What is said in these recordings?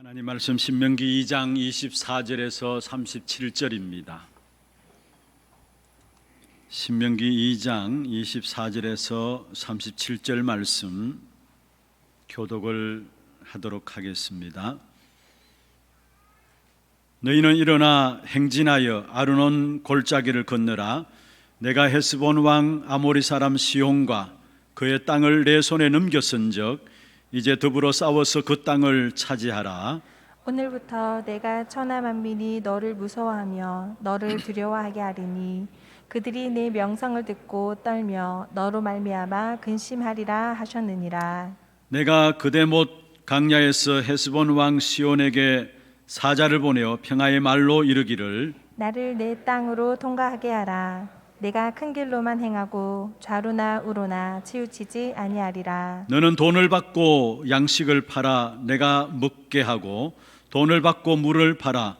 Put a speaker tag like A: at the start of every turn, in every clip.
A: 하나님 말씀 신명기 2장 24절에서 37절입니다. 신명기 2장 24절에서 37절 말씀 교독을 하도록 하겠습니다. 너희는 일어나 행진하여 아르논 골짜기를 건너라. 내가 헤스본 왕 아모리 사람 시온과 그의 땅을 내 손에 넘겼은즉 이제 더불어 싸워서 그 땅을 차지하라.
B: 오늘부터 내가 천하 만민이 너를 무서워하며 너를 두려워하게 하리니 그들이 내 명성을 듣고 떨며 너로 말미암아 근심하리라 하셨느니라.
A: 내가 그대못 강야에서 헤스본 왕 시온에게 사자를 보내어 평화의 말로 이르기를
B: 나를 내 땅으로 통과하게 하라. 내가 큰 길로만 행하고 좌로나 우로나 치우치지 아니하리라.
A: 너는 돈을 받고 양식을 팔아 내가 먹게 하고 돈을 받고 물을 팔아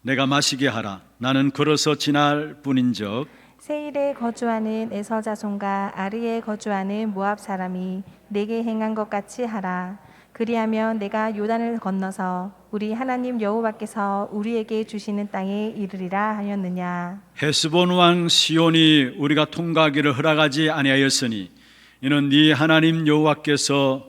A: 내가 마시게 하라. 나는 걸어서 지날 뿐인즉
B: 세일에 거주하는 에서 자손과 아르에 거주하는 모압 사람이 내게 행한 것 같이 하라. 그리하면 내가 요단을 건너서 우리 하나님 여호와께서 우리에게 주시는 땅에 이르리라 하였느냐.
A: 헤스본 왕 시온이 우리가 통과하기를 허락하지 아니하였으니 이는 네 하나님 여호와께서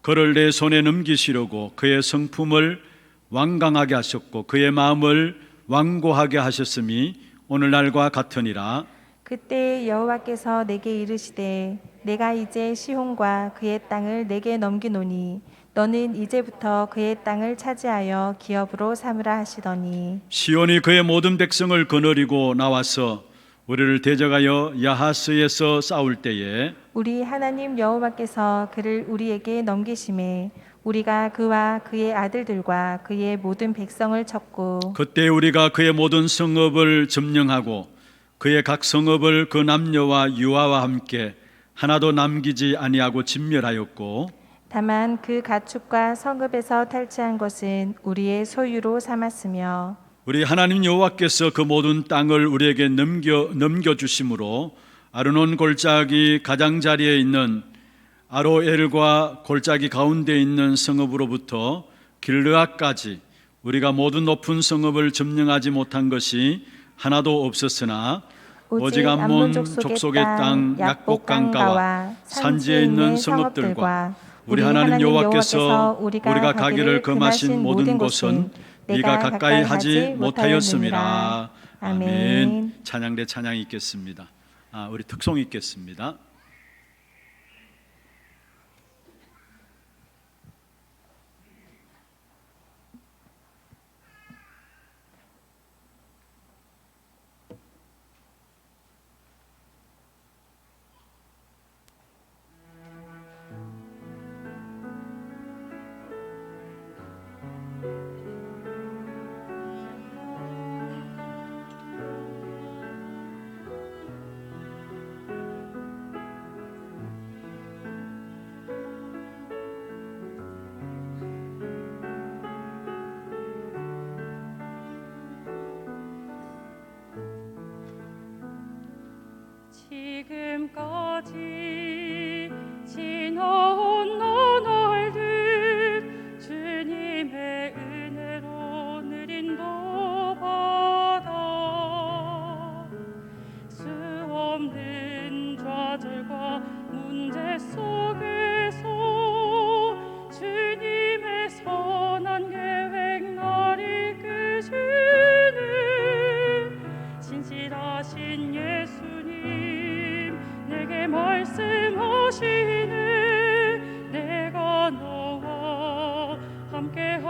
A: 그를 내 손에 넘기시려고 그의 성품을 완강하게 하셨고 그의 마음을 완고하게 하셨음이 오늘날과 같으니라.
B: 그때 여호와께서 내게 이르시되 내가 이제 시온과 그의 땅을 내게 넘기노니 너는 이제부터 그의 땅을 차지하여 기업으로 삼으라 하시더니
A: 시온이 그의 모든 백성을 거느리고 나와서 우리를 대적하여 야하스에서 싸울 때에
B: 우리 하나님 여호와께서 그를 우리에게 넘기심에 우리가 그와 그의 아들들과 그의 모든 백성을 쳤고
A: 그때 우리가 그의 모든 성읍을 점령하고 그의 각 성읍을 그 남녀와 유아와 함께 하나도 남기지 아니하고 진멸하였고
B: 다만 그 가축과 성읍에서 탈취한 것은 우리의 소유로 삼았으며
A: 우리 하나님 여호와께서 그 모든 땅을 우리에게 넘겨주심으로 아르논 골짜기 가장자리에 있는 아로엘과 골짜기 가운데 있는 성읍으로부터 길르앗까지 우리가 모든 높은 성읍을 점령하지 못한 것이 하나도 없었으나 오직 암몬 족속의 땅 약복 강가와 산지에 있는 성읍들과 우리 하나님 여호와께서 우리가 가기를 금하신 모든 곳은 네가 가까이 하지 못하였음이라. 아멘. 찬양대 찬양이 있겠습니다. 우리 특송이 있겠습니다.
C: 지금까지 지나온 나날들 주님의 은혜로 늘 인도받아 수 없는 좌절과 문제 속에서 주님의 선한 계획 날 이끄시는 신실하신 예수님 내게 말씀하시네 내가 너와 함께하리라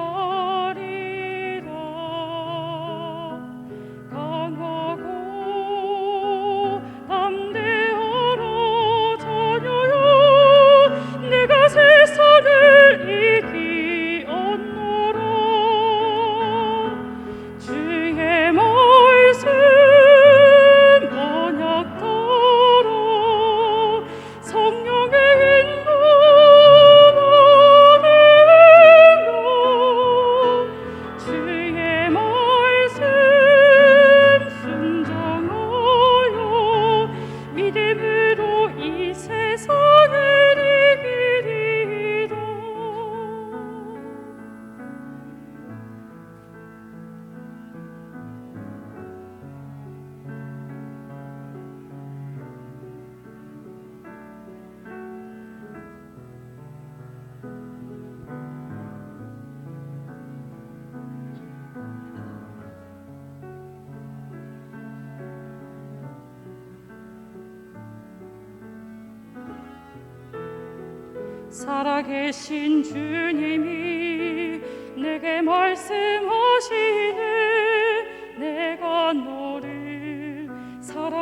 C: 강하고 담대하라 자녀여 내가 세상을 이기었노라 주의 말씀 언약 따라 성령의 인도 나를 살아계신 주님이 내게 말씀하시네 내가 너를 사랑하노라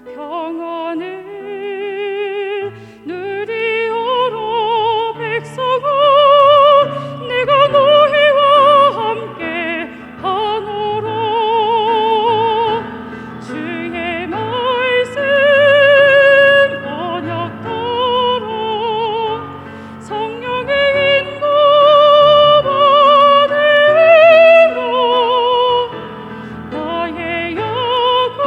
C: 평안을 누리오라 백성아 내가 너희와 함께 하노라 주의 말씀 언약 따라 성령의 인도 받으라 나의 영혼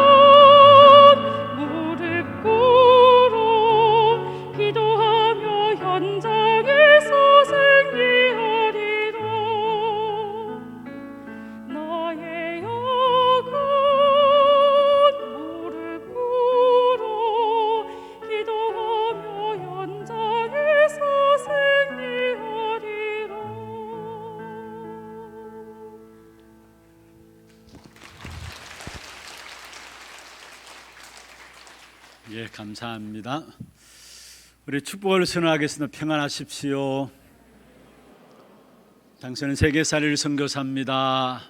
C: 무릎 꿇어 기도하며 현장에서 승리하리라 나의 영혼 무릎 꿇어 기도하며 현장에서 승리하리라.
A: 예, 감사합니다. 우리 축복을 선언하겠습니다. 평안하십시오. 당신은 세계살이를 선교사입니다.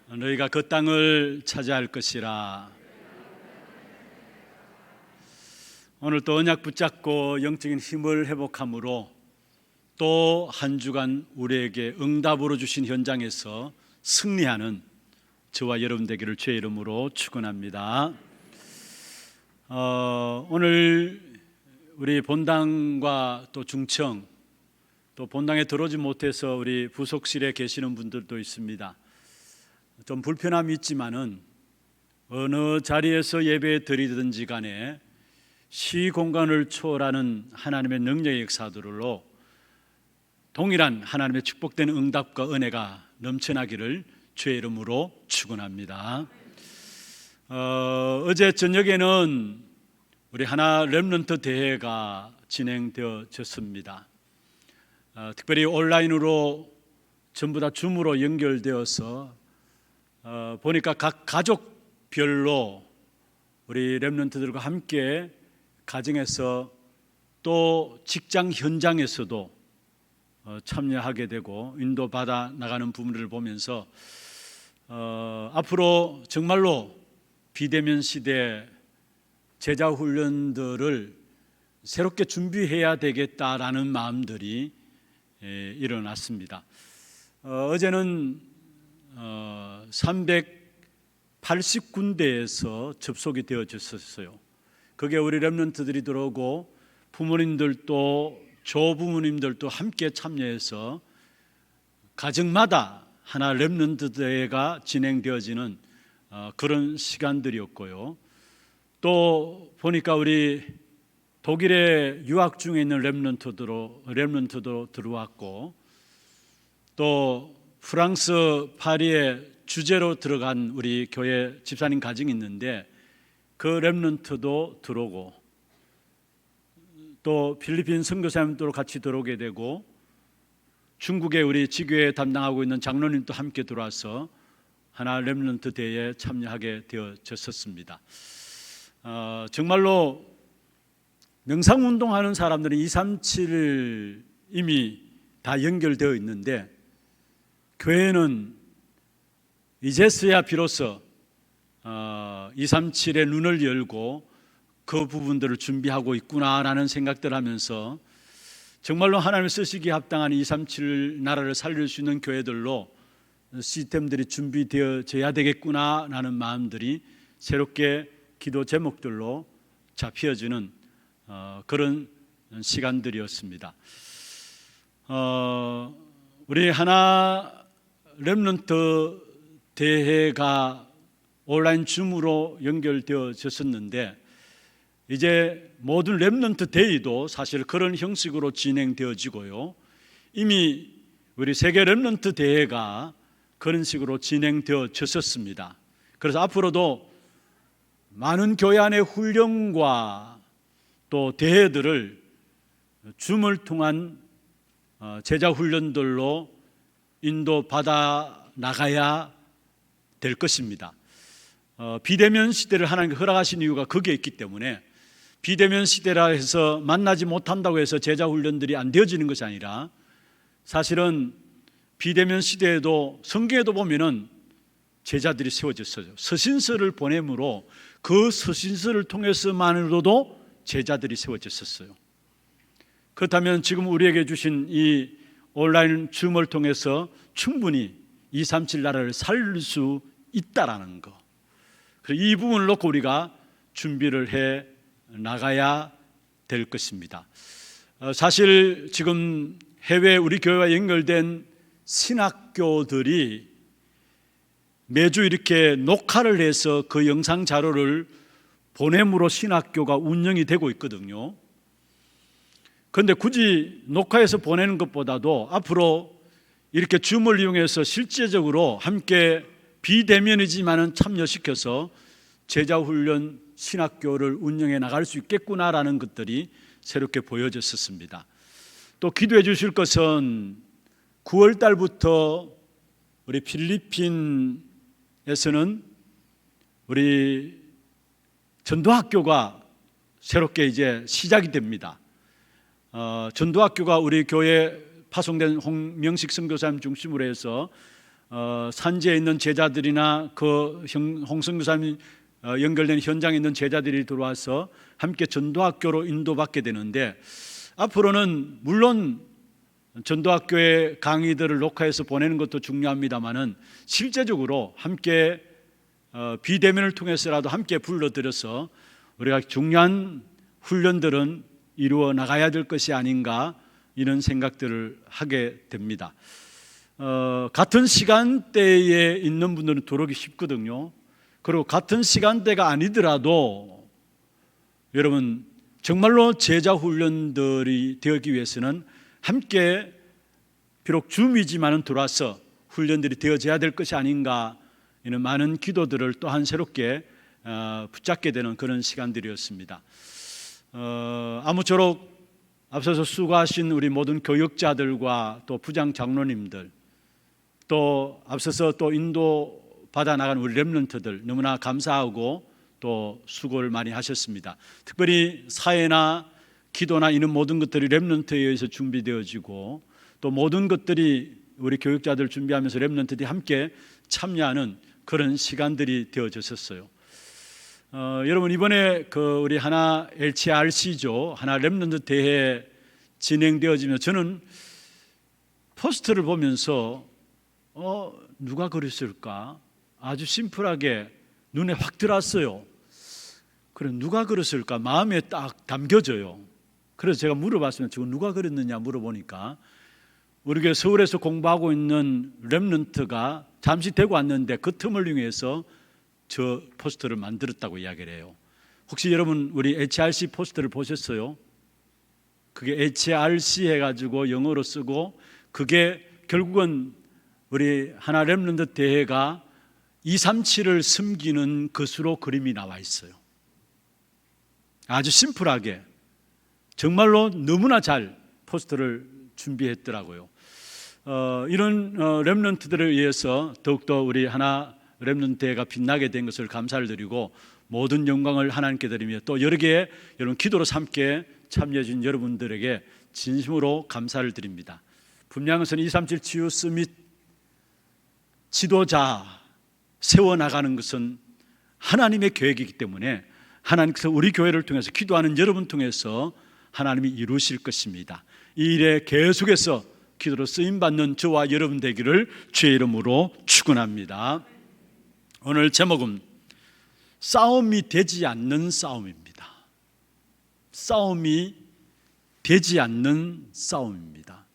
A: 너희가 그 땅을 차지할 것이라. 오늘 또 언약 붙잡고 영적인 힘을 회복함으로 또 한 주간 우리에게 응답으로 주신 현장에서 승리하는 저와 여러분 되기를 주의 이름으로 축원합니다. 오늘 우리 본당과 또 중청 또 본당에 들어오지 못해서 우리 부속실에 계시는 분들도 있습니다. 좀 불편함이 있지만은 어느 자리에서 예배 드리든지 간에 시 공간을 초월하는 하나님의 능력의 역사들로 동일한 하나님의 축복된 응답과 은혜가 넘쳐나기를 주의 이름으로 축원합니다. 어제 저녁에는 우리 하나 렘넌트 대회가 진행되어졌습니다. 특별히 온라인으로 전부 다 줌으로 연결되어서 보니까 각 가족별로 우리 렘넌트들과 함께 가정에서 또 직장 현장에서도 참여하게 되고 인도받아 나가는 부분을 보면서 앞으로 정말로 비대면 시대 제자 훈련들을 새롭게 준비해야 되겠다라는 마음들이 일어났습니다. 어제는 380군데에서 접속이 되어졌었어요. 그게 우리 렘넌트들이 들어오고 부모님들도 조부모님들도 함께 참여해서 가정마다 하나 렘넌트 대회가 진행되어지는 그런 시간들이었고요. 또 보니까 우리 독일에 유학 중에 있는 렘넌트도 들어왔고 또 프랑스 파리에 주재로 들어간 우리 교회 집사님 가정이 있는데 그 렘넌트도 들어오고 또 필리핀 선교사님도 같이 들어오게 되고 중국에 우리 지교회 담당하고 있는 장로님도 함께 들어와서 하나 렘넌트 대회에 참여하게 되어졌었습니다. 정말로 명상운동하는 사람들은 237 이미 다 연결되어 있는데 교회는 이제서야 비로소 237의 눈을 열고 그 부분들을 준비하고 있구나라는 생각들 하면서 정말로 하나님을 쓰시기에 합당한 237 나라를 살릴 수 있는 교회들로 시스템들이 준비되어져야 되겠구나라는 마음들이 새롭게 기도 제목들로 잡혀지는 그런 시간들이었습니다. 우리 하나 렘넌트 대회가 온라인 줌으로 연결되어졌었는데 이제 모든 렘넌트 데이도 사실 그런 형식으로 진행되어지고요. 이미 우리 세계 렘넌트 대회가 그런 식으로 진행되어졌었습니다. 그래서 앞으로도 많은 교회 안의 훈련과 또 대회들을 줌을 통한 제자 훈련들로 인도받아 나가야 될 것입니다. 비대면 시대를 하나님께 허락하신 이유가 거기에 있기 때문에, 비대면 시대라 해서 만나지 못한다고 해서 제자 훈련들이 안 되어지는 것이 아니라, 사실은 비대면 시대에도 성경에도 보면은 제자들이 세워졌어요. 서신서를 보내므로 그 서신서를 통해서만으로도 제자들이 세워졌었어요. 그렇다면 지금 우리에게 주신 이 온라인 줌을 통해서 충분히 237 나라를 살릴 수 있다라는 거, 이 부분을 놓고 우리가 준비를 해 나가야 될 것입니다. 사실 지금 해외 우리 교회와 연결된 신학교들이 매주 이렇게 녹화를 해서 그 영상 자료를 보냄으로 신학교가 운영이 되고 있거든요. 그런데 굳이 녹화해서 보내는 것보다도 앞으로 이렇게 줌을 이용해서 실제적으로 함께 비대면이지만은 참여시켜서 제자훈련 신학교를 운영해 나갈 수 있겠구나라는 것들이 새롭게 보여졌었습니다. 또 기도해 주실 것은 9월 달부터 우리 필리핀에서는 우리 전도학교가 새롭게 이제 시작이 됩니다. 전도학교가 우리 교회 파송된 홍명식 선교사님 중심으로 해서 산지에 있는 제자들이나 그 홍 선교사님 연결된 현장에 있는 제자들이 들어와서 함께 전도학교로 인도받게 되는데, 앞으로는 물론 전도학교의 강의들을 녹화해서 보내는 것도 중요합니다만은 실제적으로 함께 비대면을 통해서라도 함께 불러들여서 우리가 중요한 훈련들은 이루어 나가야 될 것이 아닌가, 이런 생각들을 하게 됩니다. 같은 시간대에 있는 분들은 들어오기 쉽거든요. 그리고 같은 시간대가 아니더라도 여러분 정말로 제자 훈련들이 되기 위해서는 함께 비록 줌이지만은 들어와서 훈련들이 되어져야 될 것이 아닌가, 이런 많은 기도들을 또한 새롭게 붙잡게 되는 그런 시간들이었습니다. 아무쪼록 앞서서 수고하신 우리 모든 교역자들과 또 부장 장로님들, 또 앞서서 또 인도 받아 나간 우리 렘넌트들 너무나 감사하고 또 수고를 많이 하셨습니다. 특별히 사회나 기도나 이런 모든 것들이 렘넌트에 의해서 준비되어지고, 또 모든 것들이 우리 교육자들 준비하면서 렘넌트들이 함께 참여하는 그런 시간들이 되어졌었어요. 여러분 이번에 우리 하나 LCRC죠, 하나 렘넌트 대회 진행되어지면 저는 포스터를 보면서 누가 그렸을까? 아주 심플하게 눈에 확 들어왔어요. 그래, 누가 그렸을까? 마음에 딱 담겨져요. 그래서 제가 물어봤습니다. 지금 누가 그렸느냐 물어보니까 우리 교회 서울에서 공부하고 있는 렘넌트가 잠시 되고 왔는데 그 틈을 이용해서 저 포스터를 만들었다고 이야기를 해요. 혹시 여러분 우리 HRC 포스터를 보셨어요? 그게 HRC 해가지고 영어로 쓰고, 그게 결국은 우리 하나 렘넌트 대회가 237을 숨기는 것으로 그림이 나와 있어요. 아주 심플하게 정말로 너무나 잘 포스터를 준비했더라고요. 이런 렘넌트들을 위해서 더욱더 우리 하나 렘넌트 대회가 빛나게 된 것을 감사를 드리고, 모든 영광을 하나님께 드리며, 또 여러 개의 여러분 기도로 함께 참여해 주신 여러분들에게 진심으로 감사를 드립니다. 분명한 것은 237 치유 서밋 지도자 세워나가는 것은 하나님의 계획이기 때문에 하나님께서 우리 교회를 통해서 기도하는 여러분 통해서 하나님이 이루실 것입니다. 이 일에 계속해서 기도로 쓰임받는 저와 여러분 되기를 주의 이름으로 축원합니다. 오늘 제목은 싸움이 되지 않는 싸움입니다. 싸움이 되지 않는 싸움입니다.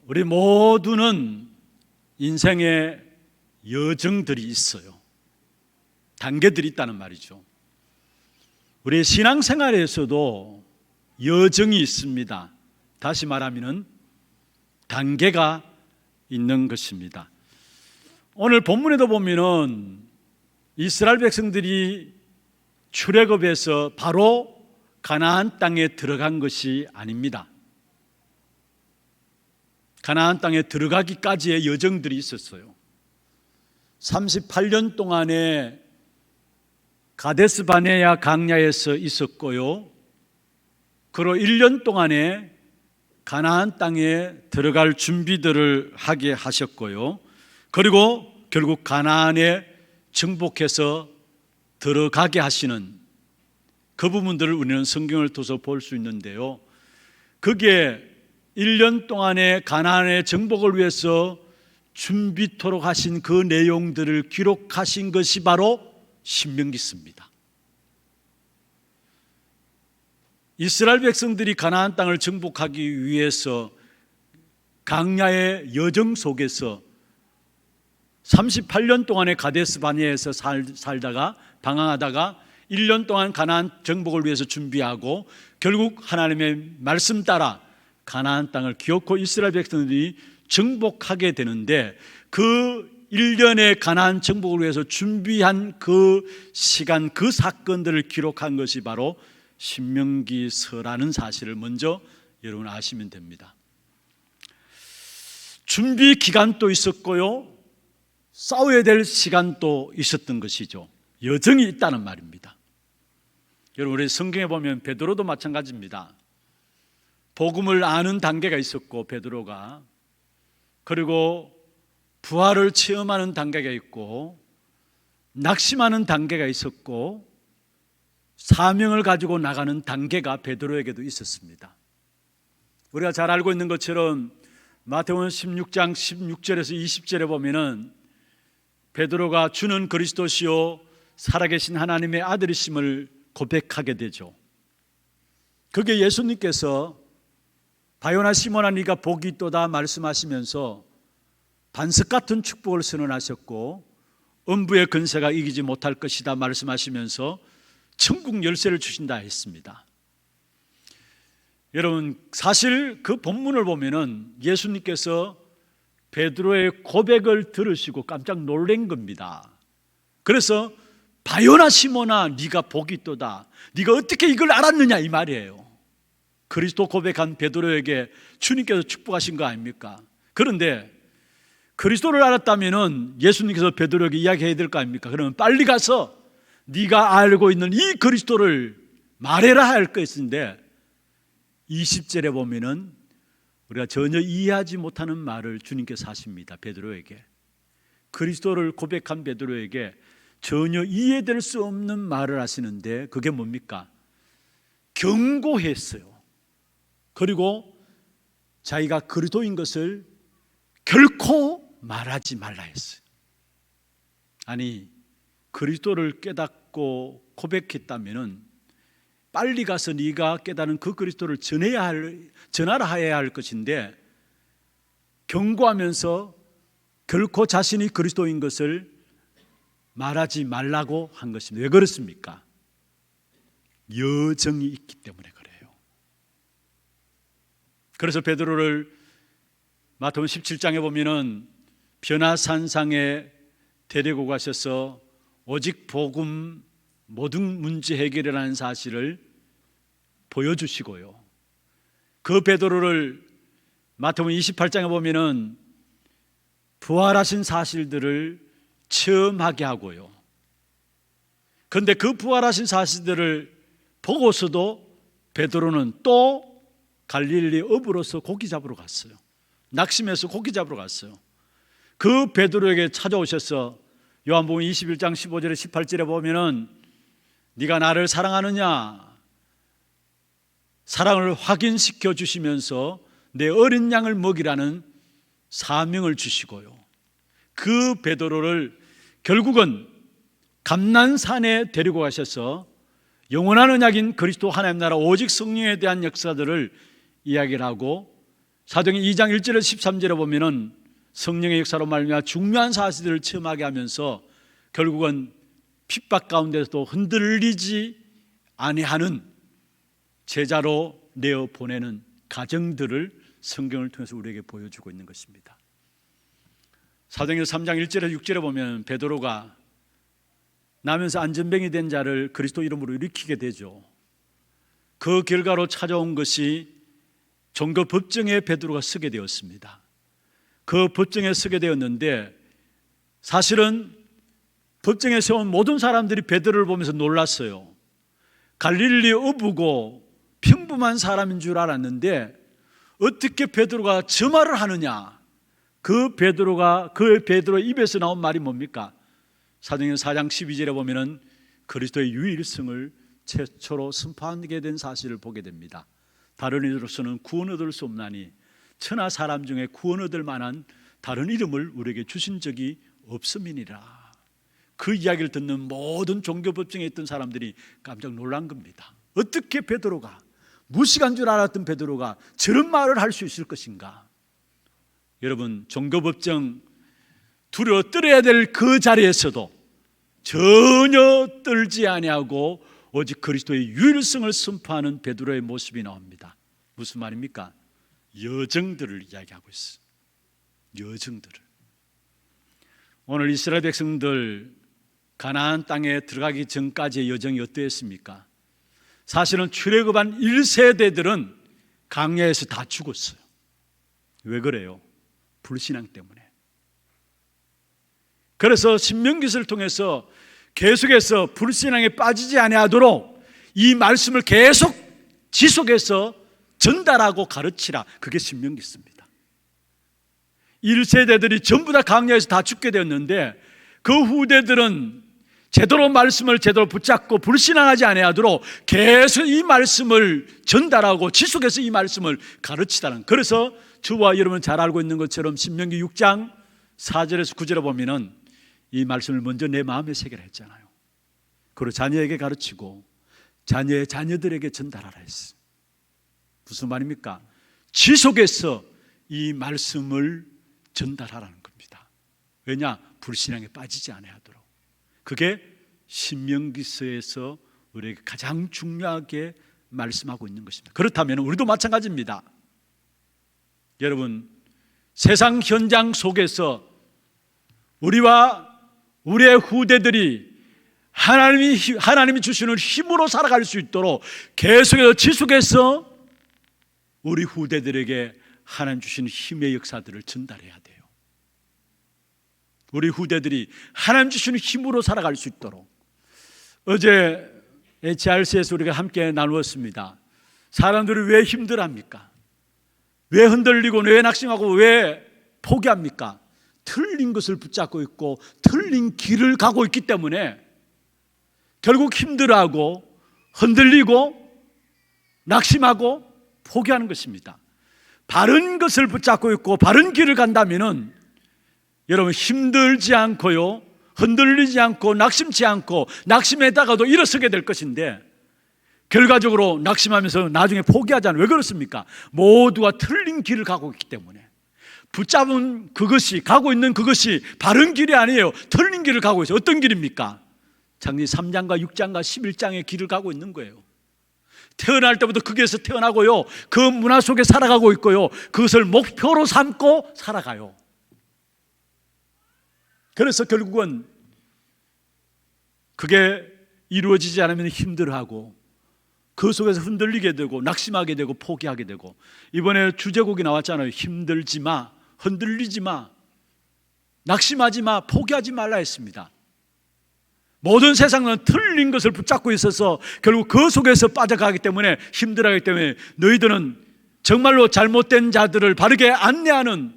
A: 우리 모두는 인생에 여정들이 있어요. 단계들이 있다는 말이죠. 우리 신앙생활에서도 여정이 있습니다. 다시 말하면 단계가 있는 것입니다. 오늘 본문에도 보면은 이스라엘 백성들이 출애굽해서 바로 가나안 땅에 들어간 것이 아닙니다. 가나안 땅에 들어가기까지의 여정들이 있었어요. 38년 동안에 가데스 바네아 광야에서 있었고요. 그로 1년 동안에 가나안 땅에 들어갈 준비들을 하게 하셨고요. 그리고 결국 가나안에 정복해서 들어가게 하시는 그 부분들을 우리는 성경을 통해서 볼 수 있는데요. 그게 1년 동안의 가나안의 정복을 위해서 준비토록 하신 그 내용들을 기록하신 것이 바로 신명기서입니다. 이스라엘 백성들이 가나안 땅을 정복하기 위해서 광야의 여정 속에서 38년 동안의 가데스 바네아에서 살다가 방황하다가 1년 동안 가나안 정복을 위해서 준비하고 결국 하나님의 말씀 따라 가나안 땅을 기어코 이스라엘 백성들이 정복하게 되는데, 그 1년의 가나안 정복을 위해서 준비한 그 시간, 그 사건들을 기록한 것이 바로 신명기서라는 사실을 먼저 여러분 아시면 됩니다. 준비 기간도 있었고요, 싸워야 될 시간도 있었던 것이죠. 여정이 있다는 말입니다. 여러분, 우리 성경에 보면 베드로도 마찬가지입니다. 복음을 아는 단계가 있었고 베드로가, 그리고 부활을 체험하는 단계가 있고 낙심하는 단계가 있었고 사명을 가지고 나가는 단계가 베드로에게도 있었습니다. 우리가 잘 알고 있는 것처럼 마태복음 16장 16절에서 20절에 보면은 베드로가 주는 그리스도시요 살아계신 하나님의 아들이심을 고백하게 되죠. 그게 예수님께서 바요나 시몬아 네가 복이 있도다 말씀하시면서 반석 같은 축복을 선언하셨고 음부의 근세가 이기지 못할 것이다 말씀하시면서 천국 열쇠를 주신다 했습니다. 여러분, 사실 그 본문을 보면은 예수님께서 베드로의 고백을 들으시고 깜짝 놀란 겁니다. 그래서 바요나 시몬아 네가 복이 있도다, 네가 어떻게 이걸 알았느냐 이 말이에요. 그리스도 고백한 베드로에게 주님께서 축복하신 거 아닙니까? 그런데 그리스도를 알았다면 예수님께서 베드로에게 이야기해야 될 거 아닙니까? 그러면 빨리 가서 네가 알고 있는 이 그리스도를 말해라 할 것인데 20절에 보면은 우리가 전혀 이해하지 못하는 말을 주님께서 하십니다. 베드로에게, 그리스도를 고백한 베드로에게 전혀 이해될 수 없는 말을 하시는데 그게 뭡니까? 경고했어요. 그리고 자기가 그리스도인 것을 결코 말하지 말라 했어요. 아니, 그리스도를 깨닫고 고백했다면은 빨리 가서 네가 깨닫는 그 그리스도를 전하라 해야 할 것인데 경고하면서 결코 자신이 그리스도인 것을 말하지 말라고 한 것입니다. 왜 그렇습니까? 여정이 있기 때문에 그래요. 그래서 베드로를 마태복음 17장에 보면은 변화산상에 데리고 가셔서 오직 복음 모든 문제 해결이라는 사실을 보여주시고요, 그 베드로를 마태복음 28장에 보면은 부활하신 사실들을 체험하게 하고요. 그런데 그 부활하신 사실들을 보고서도 베드로는 또 갈릴리 어부로서 고기 잡으러 갔어요. 낙심해서 고기 잡으러 갔어요. 그 베드로에게 찾아오셔서 요한복음 21장 15절에 18절에 보면은 네가 나를 사랑하느냐 사랑을 확인시켜 주시면서 내 어린 양을 먹이라는 사명을 주시고요, 그 베드로를 결국은 감난산에 데리고 가셔서 영원한 언약인 그리스도 하나님 나라 오직 성령에 대한 역사들을 이야기를 하고 사도행전 2장 1절에서 13절에 보면은 성령의 역사로 말미암아 중요한 사실들을 체험하게 하면서 결국은 핍박 가운데서도 흔들리지 아니하는 제자로 내어 보내는 가정들을 성경을 통해서 우리에게 보여주고 있는 것입니다. 사도행전 3장 1절에서 6절에 보면 베드로가 나면서 안전병이 된 자를 그리스도 이름으로 일으키게 되죠. 그 결과로 찾아온 것이 종교 법정에 베드로가 서게 되었습니다. 그 법정에 서게 되었는데 사실은 법정에 세운 모든 사람들이 베드로를 보면서 놀랐어요. 갈릴리 어부고 평범한 사람인 줄 알았는데 어떻게 베드로가 저 말을 하느냐? 그 베드로 입에서 나온 말이 뭡니까? 사도행전 4장 12절에 보면은 그리스도의 유일성을 최초로 선포하게 된 사실을 보게 됩니다. 다른 이로서는 구원 얻을 수 없나니 천하 사람 중에 구원 얻을 만한 다른 이름을 우리에게 주신 적이 없음이니라. 그 이야기를 듣는 모든 종교법정에 있던 사람들이 깜짝 놀란 겁니다. 어떻게 베드로가, 무식한 줄 알았던 베드로가 저런 말을 할 수 있을 것인가? 여러분, 종교법정 두려워 떨어야 될 그 자리에서도 전혀 떨지 아니하고 오직 그리스도의 유일성을 선포하는 베드로의 모습이 나옵니다. 무슨 말입니까? 여정들을 이야기하고 있어요. 여정들을. 오늘 이스라엘 백성들 가나안 땅에 들어가기 전까지의 여정이 어떠했습니까? 사실은 출애굽한 1세대들은 광야에서 다 죽었어요. 왜 그래요? 불신앙 때문에. 그래서 신명기서를 통해서 계속해서 불신앙에 빠지지 아니하도록 이 말씀을 계속 지속해서 전달하고 가르치라. 그게 신명기서입니다. 1세대들이 전부 다 광야에서 다 죽게 되었는데 그 후대들은 제대로 말씀을 제대로 붙잡고 불신앙하지 아니하도록 계속 이 말씀을 전달하고 지속해서 이 말씀을 가르치다는. 그래서 저와 여러분 잘 알고 있는 것처럼 신명기 6장 4절에서 9절에 보면은 이 말씀을 먼저 내 마음에 새기라 했잖아요. 그리고 자녀에게 가르치고 자녀의 자녀들에게 전달하라 했어요. 무슨 말입니까? 지속해서 이 말씀을 전달하라는 겁니다. 왜냐? 불신앙에 빠지지 아니하도록. 그게 신명기서에서 우리에게 가장 중요하게 말씀하고 있는 것입니다. 그렇다면 우리도 마찬가지입니다. 여러분, 세상 현장 속에서 우리와 우리의 후대들이 하나님이 주시는 힘으로 살아갈 수 있도록 계속해서 지속해서 우리 후대들에게 하나님 주시는 힘의 역사들을 전달해야 돼요. 우리 후대들이 하나님 주시는 힘으로 살아갈 수 있도록. 어제 HRC에서 우리가 함께 나누었습니다. 사람들이 왜 힘들어합니까? 왜 흔들리고 왜 낙심하고 왜 포기합니까? 틀린 것을 붙잡고 있고 틀린 길을 가고 있기 때문에 결국 힘들어하고 흔들리고 낙심하고 포기하는 것입니다. 바른 것을 붙잡고 있고 바른 길을 간다면은 여러분 힘들지 않고요, 흔들리지 않고 낙심치 않고 낙심에다가도 일어서게 될 것인데 결과적으로 낙심하면서 나중에 포기하잖아요. 왜 그렇습니까? 모두가 틀린 길을 가고 있기 때문에. 붙잡은 그것이, 가고 있는 그것이 바른 길이 아니에요. 틀린 길을 가고 있어요. 어떤 길입니까? 창세기 3장과 6장과 11장의 길을 가고 있는 거예요. 태어날 때부터 거기에서 태어나고요, 그 문화 속에 살아가고 있고요, 그것을 목표로 삼고 살아가요. 그래서 결국은 그게 이루어지지 않으면 힘들어하고 그 속에서 흔들리게 되고 낙심하게 되고 포기하게 되고, 이번에 주제곡이 나왔잖아요. 힘들지 마, 흔들리지 마, 낙심하지 마, 포기하지 말라 했습니다. 모든 세상은 틀린 것을 붙잡고 있어서 결국 그 속에서 빠져가기 때문에 힘들어하기 때문에 너희들은 정말로 잘못된 자들을 바르게 안내하는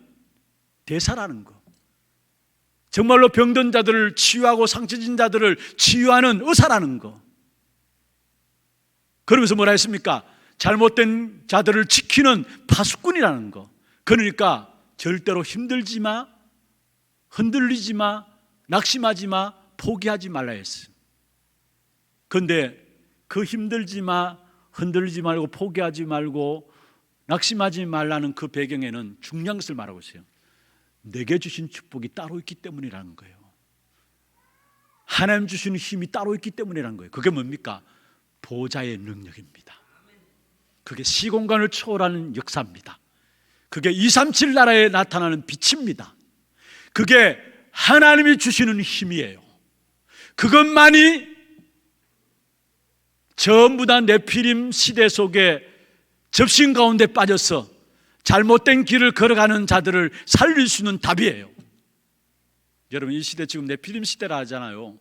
A: 대사라는 거, 정말로 병든 자들을 치유하고 상처진 자들을 치유하는 의사라는 거. 그러면서 뭐라 했습니까? 잘못된 자들을 지키는 파수꾼이라는 거. 그러니까 절대로 힘들지 마, 흔들리지 마, 낙심하지 마, 포기하지 말라 했어요. 그런데 그 힘들지 마, 흔들리지 말고 포기하지 말고 낙심하지 말라는 그 배경에는 중요한 것을 말하고 있어요. 내게 주신 축복이 따로 있기 때문이라는 거예요. 하나님 주시는 힘이 따로 있기 때문이라는 거예요. 그게 뭡니까? 보좌의 능력입니다. 그게 시공간을 초월하는 역사입니다. 그게 237 나라에 나타나는 빛입니다. 그게 하나님이 주시는 힘이에요. 그것만이 전부 다 네피림 시대 속에 접신 가운데 빠져서 잘못된 길을 걸어가는 자들을 살릴 수 있는 답이에요. 여러분, 이 시대 지금 네피림 시대라 하잖아요.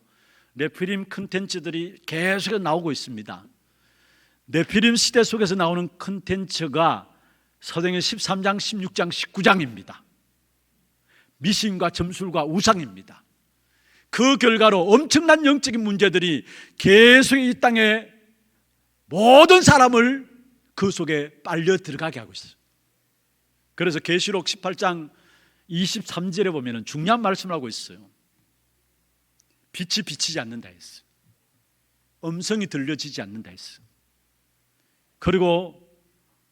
A: 네피림 컨텐츠들이 계속 나오고 있습니다. 네피림 시대 속에서 나오는 컨텐츠가 사도행전 13장, 16장, 19장입니다. 미신과 점술과 우상입니다. 그 결과로 엄청난 영적인 문제들이 계속 이 땅에 모든 사람을 그 속에 빨려 들어가게 하고 있어요. 그래서 계시록 18장 23절에 보면 중요한 말씀을 하고 있어요. 빛이 비치지 않는다 했어요. 음성이 들려지지 않는다 했어요. 그리고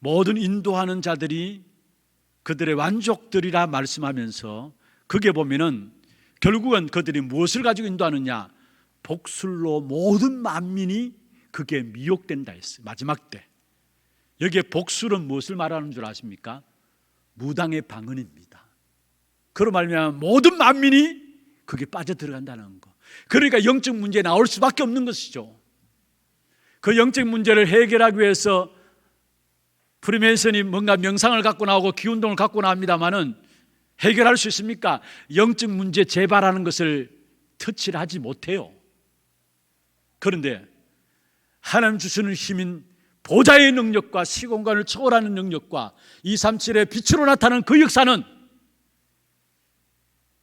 A: 모든 인도하는 자들이 그들의 완족들이라 말씀하면서 그게 보면은 결국은 그들이 무엇을 가지고 인도하느냐, 복술로 모든 만민이 그게 미혹된다 했어요. 마지막 때 여기에 복술은 무엇을 말하는 줄 아십니까? 무당의 방언입니다. 그로 말미암아 모든 만민이 그게 빠져들어간다는 거. 그러니까 영적 문제에 나올 수밖에 없는 것이죠. 그 영적 문제를 해결하기 위해서 프리메이슨이 뭔가 명상을 갖고 나오고 기운동을 갖고 나옵니다마는 해결할 수 있습니까? 영적 문제 재발하는 것을 터치를 하지 못해요. 그런데 하나님 주시는 힘인 보좌의 능력과 시공간을 초월하는 능력과 237의 빛으로 나타나는 그 역사는,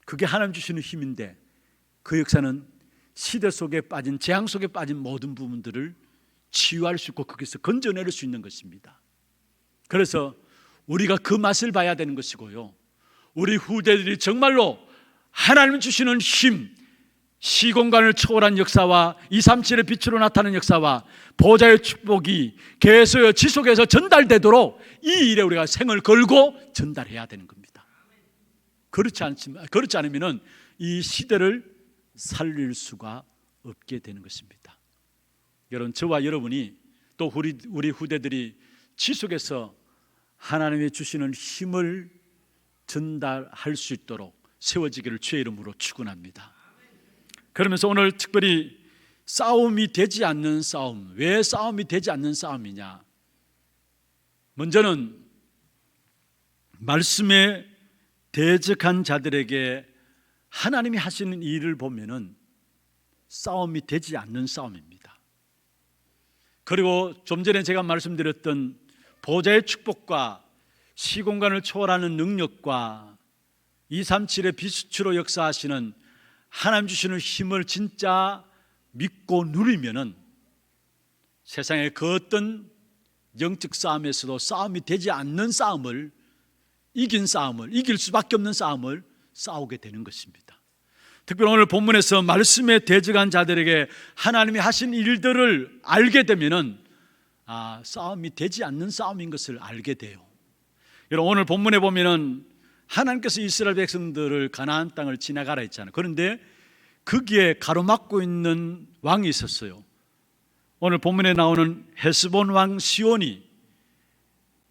A: 그게 하나님 주시는 힘인데, 그 역사는 시대 속에 빠진, 재앙 속에 빠진 모든 부분들을 치유할 수 있고 거기서 건져낼 수 있는 것입니다. 그래서 우리가 그 맛을 봐야 되는 것이고요, 우리 후대들이 정말로 하나님 주시는 힘, 시공간을 초월한 역사와 237의 빛으로 나타나는 역사와 보좌의 축복이 계속 지속해서 전달되도록 이 일에 우리가 생을 걸고 전달해야 되는 겁니다. 그렇지 않으면 이 시대를 살릴 수가 없게 되는 것입니다. 여러분, 저와 여러분이 또 우리 후대들이 지속해서 하나님이 주시는 힘을 전달할 수 있도록 세워지기를 주의 이름으로 축원합니다. 그러면서 오늘 특별히 싸움이 되지 않는 싸움, 왜 싸움이 되지 않는 싸움이냐? 먼저는 말씀에 대적한 자들에게 하나님이 하시는 일을 보면은 싸움이 되지 않는 싸움입니다. 그리고 좀 전에 제가 말씀드렸던 보좌의 축복과 시공간을 초월하는 능력과 237의 빛으로 역사하시는 하나님 주시는 힘을 진짜 믿고 누리면은 세상의 그 어떤 영적 싸움에서도 싸움이 되지 않는 싸움을, 이긴 싸움을, 이길 수밖에 없는 싸움을 싸우게 되는 것입니다. 특별히 오늘 본문에서 말씀에 대적한 자들에게 하나님이 하신 일들을 알게 되면은 싸움이 되지 않는 싸움인 것을 알게 돼요. 여러분, 오늘 본문에 보면은 하나님께서 이스라엘 백성들을 가나안 땅을 지나가라 했잖아요. 그런데 거기에 가로막고 있는 왕이 있었어요. 오늘 본문에 나오는 헤스본 왕 시온이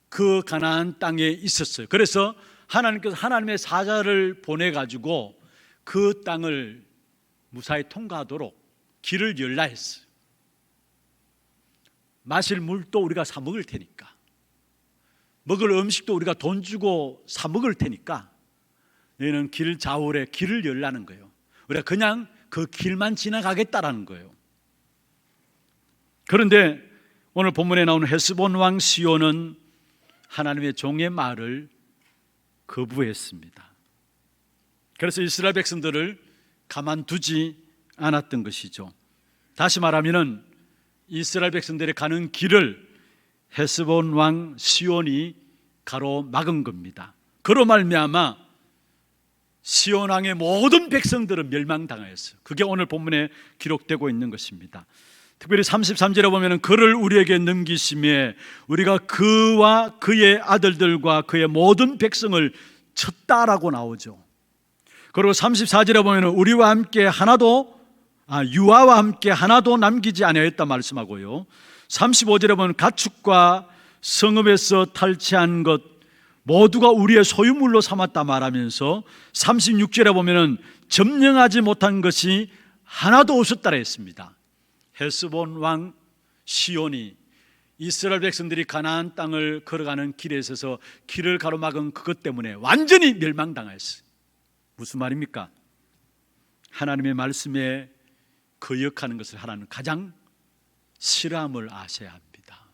A: 그 가나안 땅에 있었어요. 그래서 하나님께서 하나님의 사자를 보내가지고 그 땅을 무사히 통과하도록 길을 열라 했어요. 마실 물도 우리가 사 먹을 테니까, 먹을 음식도 우리가 돈 주고 사 먹을 테니까 너희는 길 좌우에 길을 열라는 거예요. 우리가 그냥 그 길만 지나가겠다라는 거예요. 그런데 오늘 본문에 나오는 헤스본 왕 시온은 하나님의 종의 말을 거부했습니다. 그래서 이스라엘 백성들을 가만두지 않았던 것이죠. 다시 말하면 이스라엘 백성들이 가는 길을 헤스본 왕 시온이 가로막은 겁니다. 그로 말미암아 시온 왕의 모든 백성들은 멸망당하였어요. 그게 오늘 본문에 기록되고 있는 것입니다. 특별히 33절에 보면 그를 우리에게 넘기심에 우리가 그와 그의 아들들과 그의 모든 백성을 쳤다라고 나오죠. 그리고 34절에 보면 우리와 함께 유아와 함께 하나도 남기지 아니하였다 말씀하고요. 35절에 보면 가축과 성읍에서 탈취한 것 모두가 우리의 소유물로 삼았다 말하면서 36절에 보면 점령하지 못한 것이 하나도 없었다라 했습니다. 헤스본 왕 시온이 이스라엘 백성들이 가나안 땅을 걸어가는 길에 있어서 길을 가로막은 그것 때문에 완전히 멸망당했어요. 무슨 말입니까? 하나님의 말씀에 거역하는 것을 하나님은 가장 싫어함을 아셔야 합니다.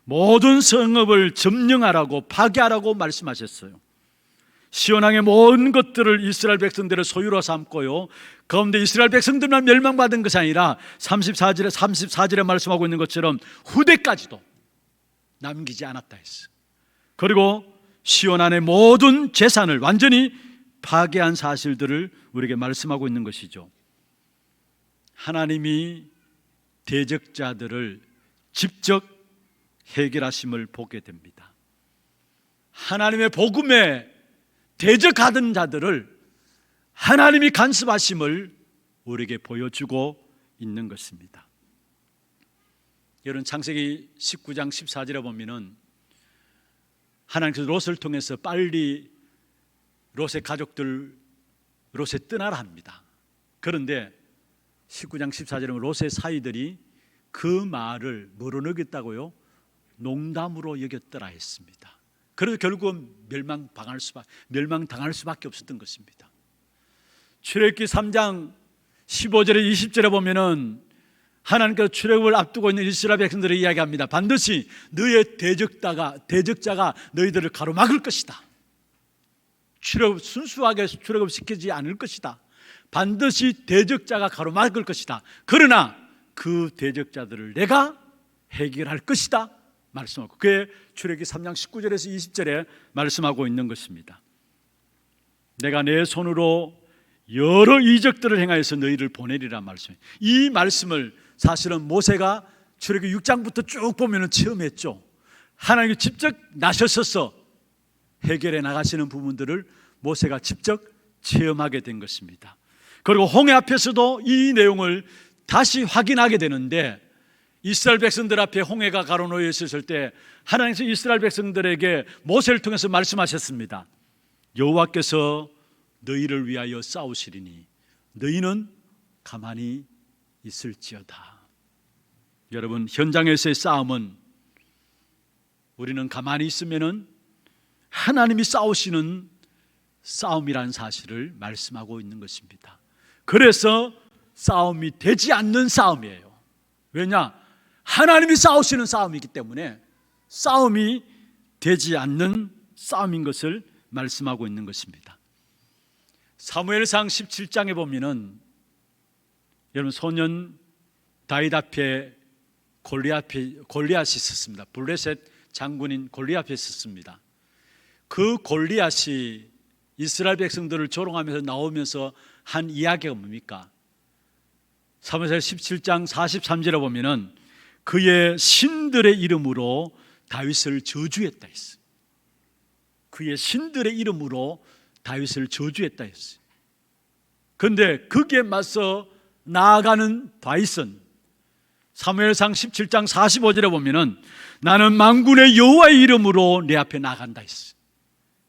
A: 모든 성읍을 점령하라고 파괴하라고 말씀하셨어요. 시온왕의 모든 것들을 이스라엘 백성들의 소유로 삼고요, 가운데 이스라엘 백성들만 멸망받은 것이 아니라 34절에 말씀하고 있는 것처럼 후대까지도 남기지 않았다 했어요. 그리고 시온 안의 모든 재산을 완전히 파괴한 사실들을 우리에게 말씀하고 있는 것이죠. 하나님이 대적자들을 직접 해결하심을 보게 됩니다. 하나님의 복음에 대적하던 자들을 하나님이 간섭하심을 우리에게 보여주고 있는 것입니다. 여러분, 창세기 19장 14절에 보면은 하나님께서 롯을 통해서 빨리 롯의 가족들 롯에 떠나라 합니다. 그런데 19장 14절에 보면 롯의 사위들이 그 말을 뭐로 여겼다고요? 농담으로 여겼더라 했습니다. 그래서 결국은 멸망당할 수밖에 없었던 것입니다. 출애굽기 3장 15절에 20절에 보면은 하나님께서 출애굽을 앞두고 있는 이스라엘 백성들을 이야기합니다. 반드시 너의 대적자가 너희들을 가로막을 것이다. 순수하게 출애굽시키지 않을 것이다. 반드시 대적자가 가로막을 것이다. 그러나 그 대적자들을 내가 해결할 것이다 말씀하고, 그게 출애굽기 3장 19절에서 20절에 말씀하고 있는 것입니다. 내가 내 손으로 여러 이적들을 행하여서 너희를 보내리라 말씀이에요. 이 말씀을 사실은 모세가 출애굽기 6장부터 쭉 보면 처음 했죠. 하나님이 직접 나서셔서 해결해 나가시는 부분들을 모세가 직접 체험하게 된 것입니다. 그리고 홍해 앞에서도 이 내용을 다시 확인하게 되는데, 이스라엘 백성들 앞에 홍해가 가로놓여 있었을 때 하나님께서 이스라엘 백성들에게 모세를 통해서 말씀하셨습니다. 여호와께서 너희를 위하여 싸우시리니 너희는 가만히 있을지어다. 여러분, 현장에서의 싸움은 우리는 가만히 있으면은 하나님이 싸우시는 싸움이라는 사실을 말씀하고 있는 것입니다. 그래서 싸움이 되지 않는 싸움이에요. 왜냐? 하나님이 싸우시는 싸움이기 때문에 싸움이 되지 않는 싸움인 것을 말씀하고 있는 것입니다. 사무엘상 17장에 보면은 여러분, 소년 다윗 앞에 골리앗이 있었습니다. 블레셋 장군인 골리앗이 있었습니다. 그 골리앗이 이스라엘 백성들을 조롱하면서 나오면서 한 이야기가 뭡니까? 사무엘 17장 43절에 보면은 그의 신들의 이름으로 다윗을 저주했다 했어요. 그의 신들의 이름으로 다윗을 저주했다 했어요. 그런데 거기에 맞서 나아가는 다윗은 사무엘상 17장 45절에 보면은 나는 만군의 여호와의 이름으로 내 앞에 나간다 했어요.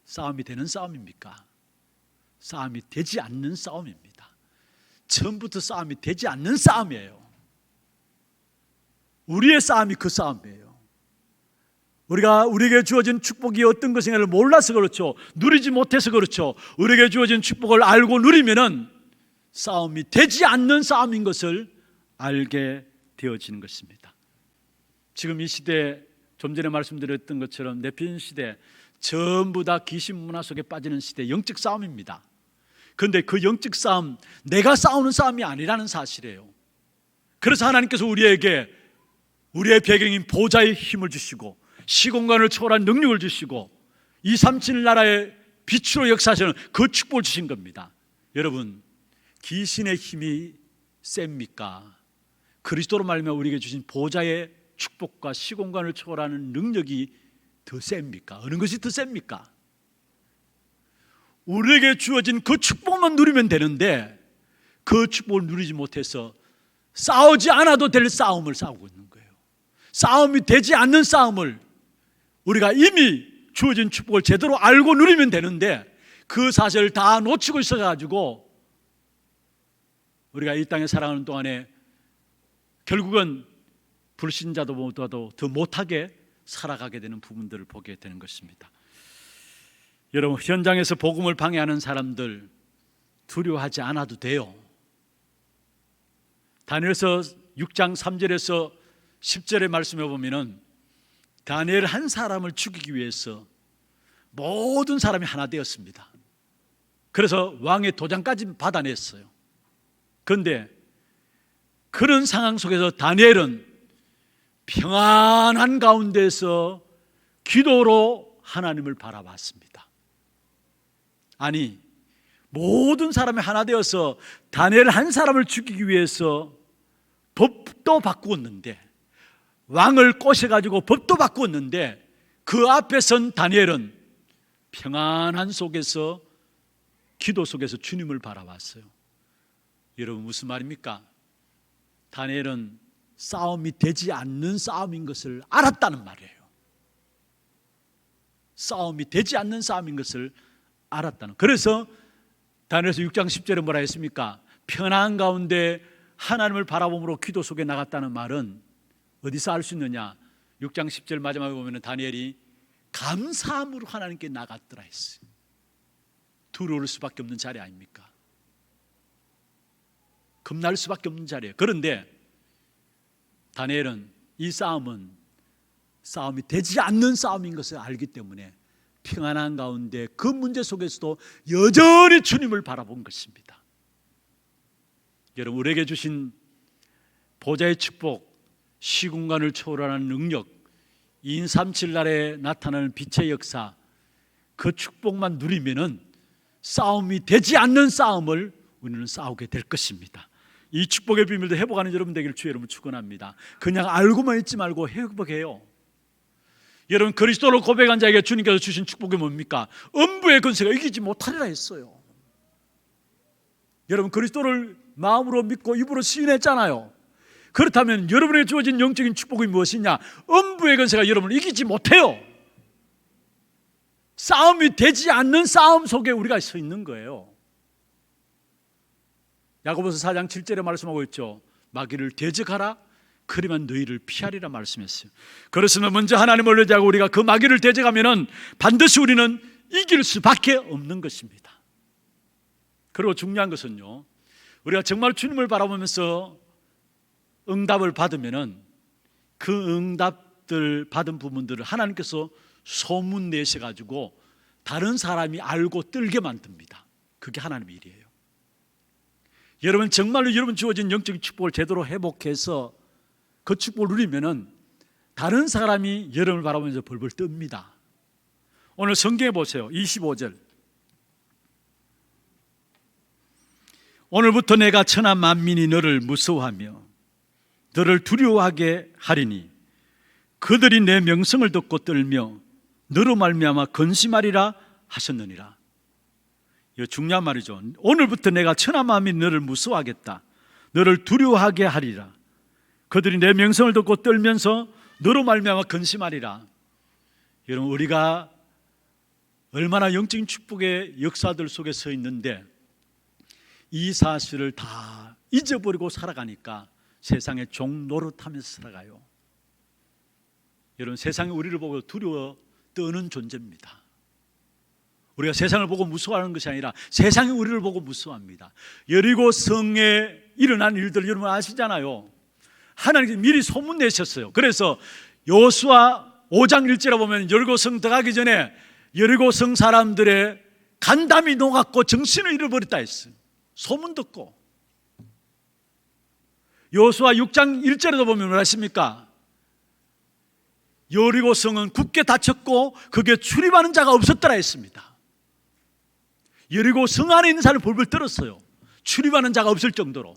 A: 싸움이 되는 싸움입니까? 싸움이 되지 않는 싸움입니다. 처음부터 싸움이 되지 않는 싸움이에요. 우리의 싸움이 그 싸움이에요. 우리에게 주어진 축복이 어떤 것인가를 몰라서 그렇죠. 누리지 못해서 그렇죠. 우리에게 주어진 축복을 알고 누리면은 싸움이 되지 않는 싸움인 것을 알게 되어지는 것입니다. 지금 이 시대, 좀 전에 말씀드렸던 것처럼 네피림 시대, 전부 다 귀신 문화 속에 빠지는 시대, 영적 싸움입니다. 그런데 그 영적 싸움, 내가 싸우는 싸움이 아니라는 사실이에요. 그래서 하나님께서 우리에게 우리의 배경인 보좌의 힘을 주시고 시공간을 초월한 능력을 주시고 237 나라의 빛으로 역사하시는 그 축복을 주신 겁니다. 여러분, 귀신의 힘이 셉니까? 그리스도로 말미암아 우리에게 주신 보좌의 축복과 시공간을 초월하는 능력이 더 셉니까? 어느 것이 더 셉니까? 우리에게 주어진 그 축복만 누리면 되는데 그 축복을 누리지 못해서 싸우지 않아도 될 싸움을 싸우고 있는 거예요. 싸움이 되지 않는 싸움을, 우리가 이미 주어진 축복을 제대로 알고 누리면 되는데 그 사실을 다 놓치고 있어가지고 우리가 이 땅에 살아가는 동안에 결국은 불신자도보다도 더 못하게 살아가게 되는 부분들을 보게 되는 것입니다. 여러분, 현장에서 복음을 방해하는 사람들, 두려워하지 않아도 돼요. 다니엘서 6장 3절에서 10절의 말씀에 보면은 다니엘 한 사람을 죽이기 위해서 모든 사람이 하나 되었습니다. 그래서 왕의 도장까지 받아냈어요. 그런데 그런 상황 속에서 다니엘은 평안한 가운데서 기도로 하나님을 바라봤습니다. 아니, 모든 사람이 하나 되어서 다니엘 한 사람을 죽이기 위해서 법도 바꾸었는데, 왕을 꼬셔가지고 법도 바꾸었는데, 그 앞에 선 다니엘은 평안한 속에서, 기도 속에서 주님을 바라봤어요. 여러분, 무슨 말입니까? 다니엘은 싸움이 되지 않는 싸움인 것을 알았다는 말이에요. 싸움이 되지 않는 싸움인 것을 알았다는. 그래서 다니엘서 6장 10절에 뭐라 했습니까? 편안 가운데 하나님을 바라봄으로 기도 속에 나갔다는 말은 어디서 알 수 있느냐? 6장 10절 마지막에 보면 다니엘이 감사함으로 하나님께 나갔더라 했어요. 두려울 수밖에 없는 자리 아닙니까? 겁날 수밖에 없는 자리예요. 그런데 다니엘은 이 싸움은 싸움이 되지 않는 싸움인 것을 알기 때문에 평안한 가운데 그 문제 속에서도 여전히 주님을 바라본 것입니다. 여러분, 우리에게 주신 보좌의 축복, 시공간을 초월하는 능력, 인삼칠날에 나타나는 빛의 역사, 그 축복만 누리면은 싸움이 되지 않는 싸움을 우리는 싸우게 될 것입니다. 이 축복의 비밀도 회복하는 여러분 되기를 주의 이름으로 축원합니다. 그냥 알고만 있지 말고 회복해요. 여러분, 그리스도를 고백한 자에게 주님께서 주신 축복이 뭡니까? 음부의 권세가 이기지 못하리라 했어요. 여러분, 그리스도를 마음으로 믿고 입으로 시인했잖아요. 그렇다면 여러분에게 주어진 영적인 축복이 무엇이냐? 음부의 권세가 여러분을 이기지 못해요. 싸움이 되지 않는 싸움 속에 우리가 서 있는 거예요. 야고보서 4장 7절에 말씀하고 있죠. 마귀를 대적하라, 그리면 너희를 피하리라 말씀했어요. 그렇으면 먼저 하나님을 의지하고 우리가 그 마귀를 대적하면은 반드시 우리는 이길 수밖에 없는 것입니다. 그리고 중요한 것은요, 우리가 정말 주님을 바라보면서 응답을 받으면은 그 응답들 받은 부분들을 하나님께서 소문 내셔가지고 다른 사람이 알고 떨게 만듭니다. 그게 하나님의 일이에요. 여러분, 정말로 여러분 주어진 영적인 축복을 제대로 회복해서 그 축복을 누리면은 다른 사람이 여러분을 바라보면서 벌벌 뜹니다. 오늘 성경에 보세요. 25절. 오늘부터 내가 천하 만민이 너를 무서워하며 너를 두려워하게 하리니 그들이 내 명성을 듣고 떨며 너로 말미암아 근심하리라 하셨느니라. 이거 중요한 말이죠. 오늘부터 내가 천하 만민이 너를 무서워하겠다. 너를 두려워하게 하리라. 그들이 내 명성을 듣고 떨면서 너로 말미암아 근심하리라. 여러분, 우리가 얼마나 영적인 축복의 역사들 속에 서 있는데 이 사실을 다 잊어버리고 살아가니까 세상에 종 노릇하면서 살아가요. 여러분, 세상이 우리를 보고 두려워 떠는 존재입니다. 우리가 세상을 보고 무서워하는 것이 아니라 세상이 우리를 보고 무서워합니다. 여리고 성에 일어난 일들 여러분 아시잖아요. 하나님께서 미리 소문 내셨어요. 그래서 여호수아 5장 1절에 보면 여리고 성 들어가기 전에 여리고 성 사람들의 간담이 녹았고 정신을 잃어버렸다 했어요. 소문 듣고. 여호수아 6장 1절에도 보면 뭐라 했습니까? 여리고 성은 굳게 닫혔고 거기에 출입하는 자가 없었더라 했습니다. 여리고 성 안에 있는 사람을 벌벌 떨었어요. 출입하는 자가 없을 정도로.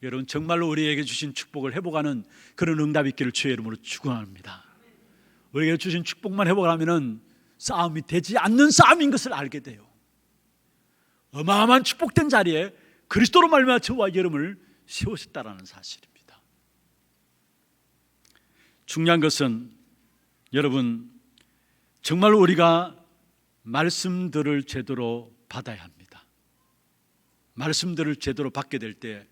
A: 여러분, 정말로 우리에게 주신 축복을 회복하는 그런 응답이 있기를 주의 이름으로 축원합니다. 우리에게 주신 축복만 회복하면은 싸움이 되지 않는 싸움인 것을 알게 돼요. 어마어마한 축복된 자리에 그리스도로 말미암아 저와 여러분을 세우셨다라는 사실입니다. 중요한 것은 여러분, 정말로 우리가 말씀들을 제대로 받아야 합니다. 말씀들을 제대로 받게 될 때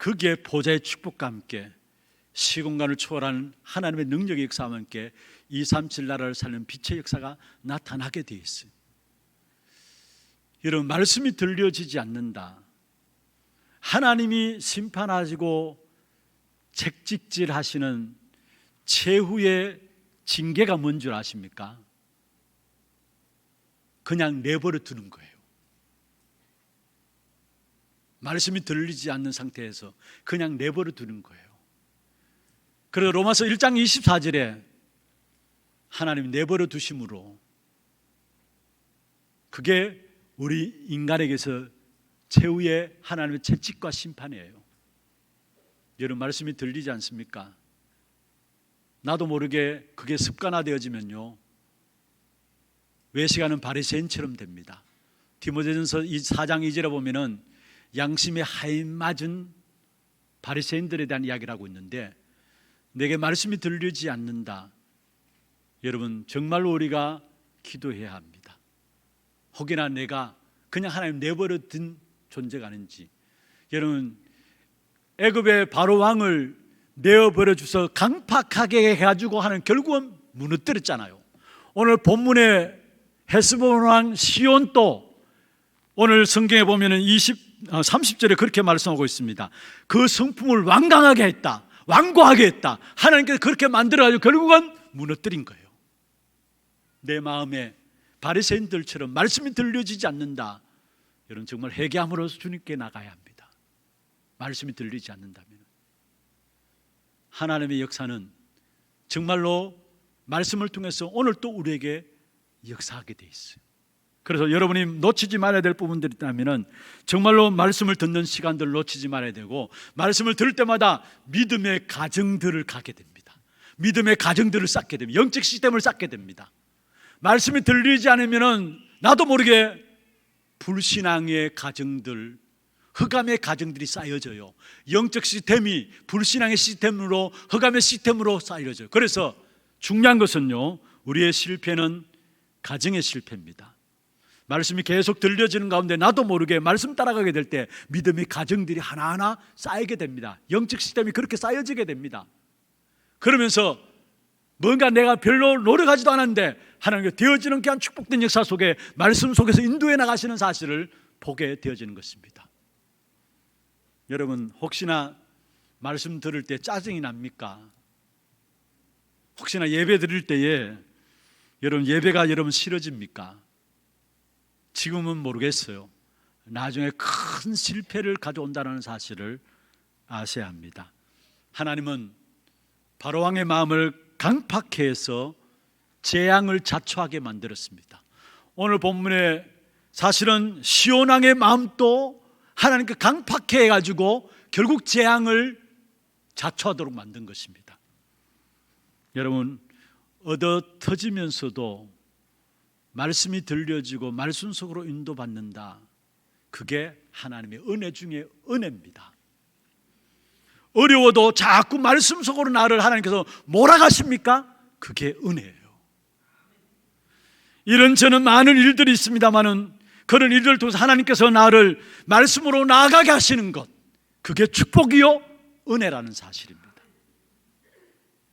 A: 그게 보좌의 축복과 함께 시공간을 초월하는 하나님의 능력의 역사와 함께 237 나라를 살리는 빛의 역사가 나타나게 되어 있어요. 여러분, 말씀이 들려지지 않는다. 하나님이 심판하시고 책찍질 하시는 최후의 징계가 뭔 줄 아십니까? 그냥 내버려 두는 거예요. 말씀이 들리지 않는 상태에서 그냥 내버려 두는 거예요. 그래서 로마서 1장 24절에 하나님이 내버려 두심으로, 그게 우리 인간에게서 최후의 하나님의 채찍과 심판이에요. 여러분, 말씀이 들리지 않습니까? 나도 모르게 그게 습관화되어지면요, 외식하는 바리새인처럼 됩니다. 디모데전서 4장 2절에 보면은 양심에 하인 맞은 바리새인들에 대한 이야기를 하고 있는데, 내게 말씀이 들리지 않는다. 여러분, 정말로 우리가 기도해야 합니다. 혹이나 내가 그냥 하나님 내버려 둔 존재가 아닌지. 여러분, 애굽의 바로 왕을 내어버려 주서 강팍하게 해가지고 하는, 결국은 무너뜨렸잖아요. 오늘 본문의 헤스본 왕 시온도 오늘 성경에 보면 30절에 그렇게 말씀하고 있습니다. 그 성품을 완강하게 했다, 완고하게 했다. 하나님께서 그렇게 만들어가지고 결국은 무너뜨린 거예요. 내 마음에 바리새인들처럼 말씀이 들려지지 않는다. 여러분, 정말 회개함으로써 주님께 나가야 합니다. 말씀이 들리지 않는다면. 하나님의 역사는 정말로 말씀을 통해서 오늘 또 우리에게 역사하게 돼 있어요. 그래서 여러분이 놓치지 말아야 될 부분들이 있다면 정말로 말씀을 듣는 시간들을 놓치지 말아야 되고, 말씀을 들을 때마다 믿음의 가정들을 가게 됩니다. 믿음의 가정들을 쌓게 됩니다. 영적 시스템을 쌓게 됩니다. 말씀이 들리지 않으면 나도 모르게 불신앙의 가정들, 흑암의 가정들이 쌓여져요. 영적 시스템이 불신앙의 시스템으로, 흑암의 시스템으로 쌓여져요. 그래서 중요한 것은요, 우리의 실패는 가정의 실패입니다. 말씀이 계속 들려지는 가운데 나도 모르게 말씀 따라가게 될 때 믿음의 가정들이 하나하나 쌓이게 됩니다. 영적 시스템이 그렇게 쌓여지게 됩니다. 그러면서 뭔가 내가 별로 노력하지도 않았는데 하나님께 되어지는 귀한 축복된 역사 속에, 말씀 속에서 인도해 나가시는 사실을 보게 되어지는 것입니다. 여러분, 혹시나 말씀 들을 때 짜증이 납니까? 혹시나 예배 드릴 때에 여러분, 예배가 여러분 싫어집니까? 지금은 모르겠어요. 나중에 큰 실패를 가져온다는 사실을 아셔야 합니다. 하나님은 바로왕의 마음을 강팍해 해서 재앙을 자초하게 만들었습니다. 오늘 본문에 사실은 시온왕의 마음도 하나님께 강팍해 해가지고 결국 재앙을 자초하도록 만든 것입니다. 여러분, 얻어 터지면서도 말씀이 들려지고 말씀 속으로 인도받는다. 그게 하나님의 은혜 중에 은혜입니다. 어려워도 자꾸 말씀 속으로 나를 하나님께서 몰아가십니까? 그게 은혜예요. 이런저런 많은 일들이 있습니다마는 그런 일들을 통해서 하나님께서 나를 말씀으로 나아가게 하시는 것, 그게 축복이요 은혜라는 사실입니다.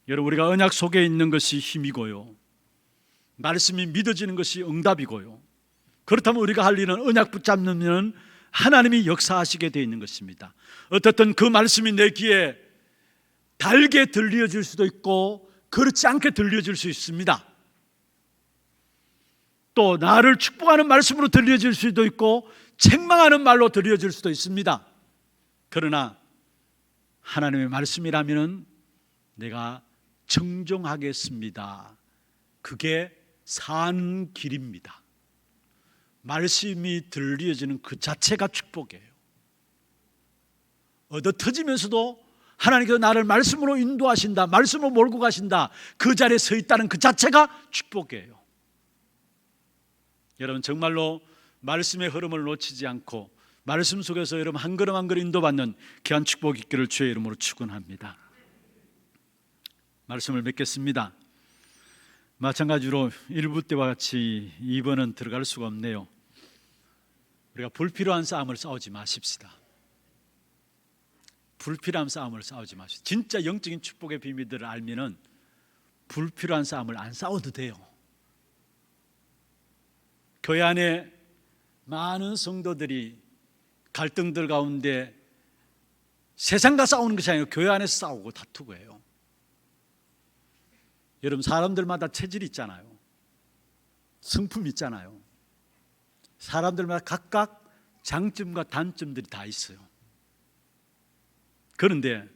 A: 여러분, 우리가 언약 속에 있는 것이 힘이고요, 말씀이 믿어지는 것이 응답이고요, 그렇다면 우리가 할 일은 언약 붙잡는 하나님이 역사하시게 되어 있는 것입니다. 어떻든 그 말씀이 내 귀에 달게 들려질 수도 있고 그렇지 않게 들려질 수 있습니다. 또 나를 축복하는 말씀으로 들려질 수도 있고 책망하는 말로 들려질 수도 있습니다. 그러나 하나님의 말씀이라면 내가 정정하겠습니다. 그게 산 길입니다. 말씀이 들려지는 그 자체가 축복이에요. 얻어 터지면서도 하나님께서 나를 말씀으로 인도하신다, 말씀으로 몰고 가신다, 그 자리에 서 있다는 그 자체가 축복이에요. 여러분, 정말로 말씀의 흐름을 놓치지 않고 말씀 속에서 여러분 한 걸음 한 걸음 인도받는 귀한 축복이 있기를 주의 이름으로 축원합니다. 말씀을 맺겠습니다. 마찬가지로 1부 때와 같이 2번은 들어갈 수가 없네요. 우리가 불필요한 싸움을 싸우지 마십시다. 불필요한 싸움을 싸우지 마십시다. 진짜 영적인 축복의 비밀들을 알면은 불필요한 싸움을 안 싸워도 돼요. 교회 안에 많은 성도들이 갈등들 가운데 세상과 싸우는 것이 아니고 교회 안에서 싸우고 다투고 해요. 여러분, 사람들마다 체질이 있잖아요. 성품이 있잖아요. 사람들마다 각각 장점과 단점들이 다 있어요. 그런데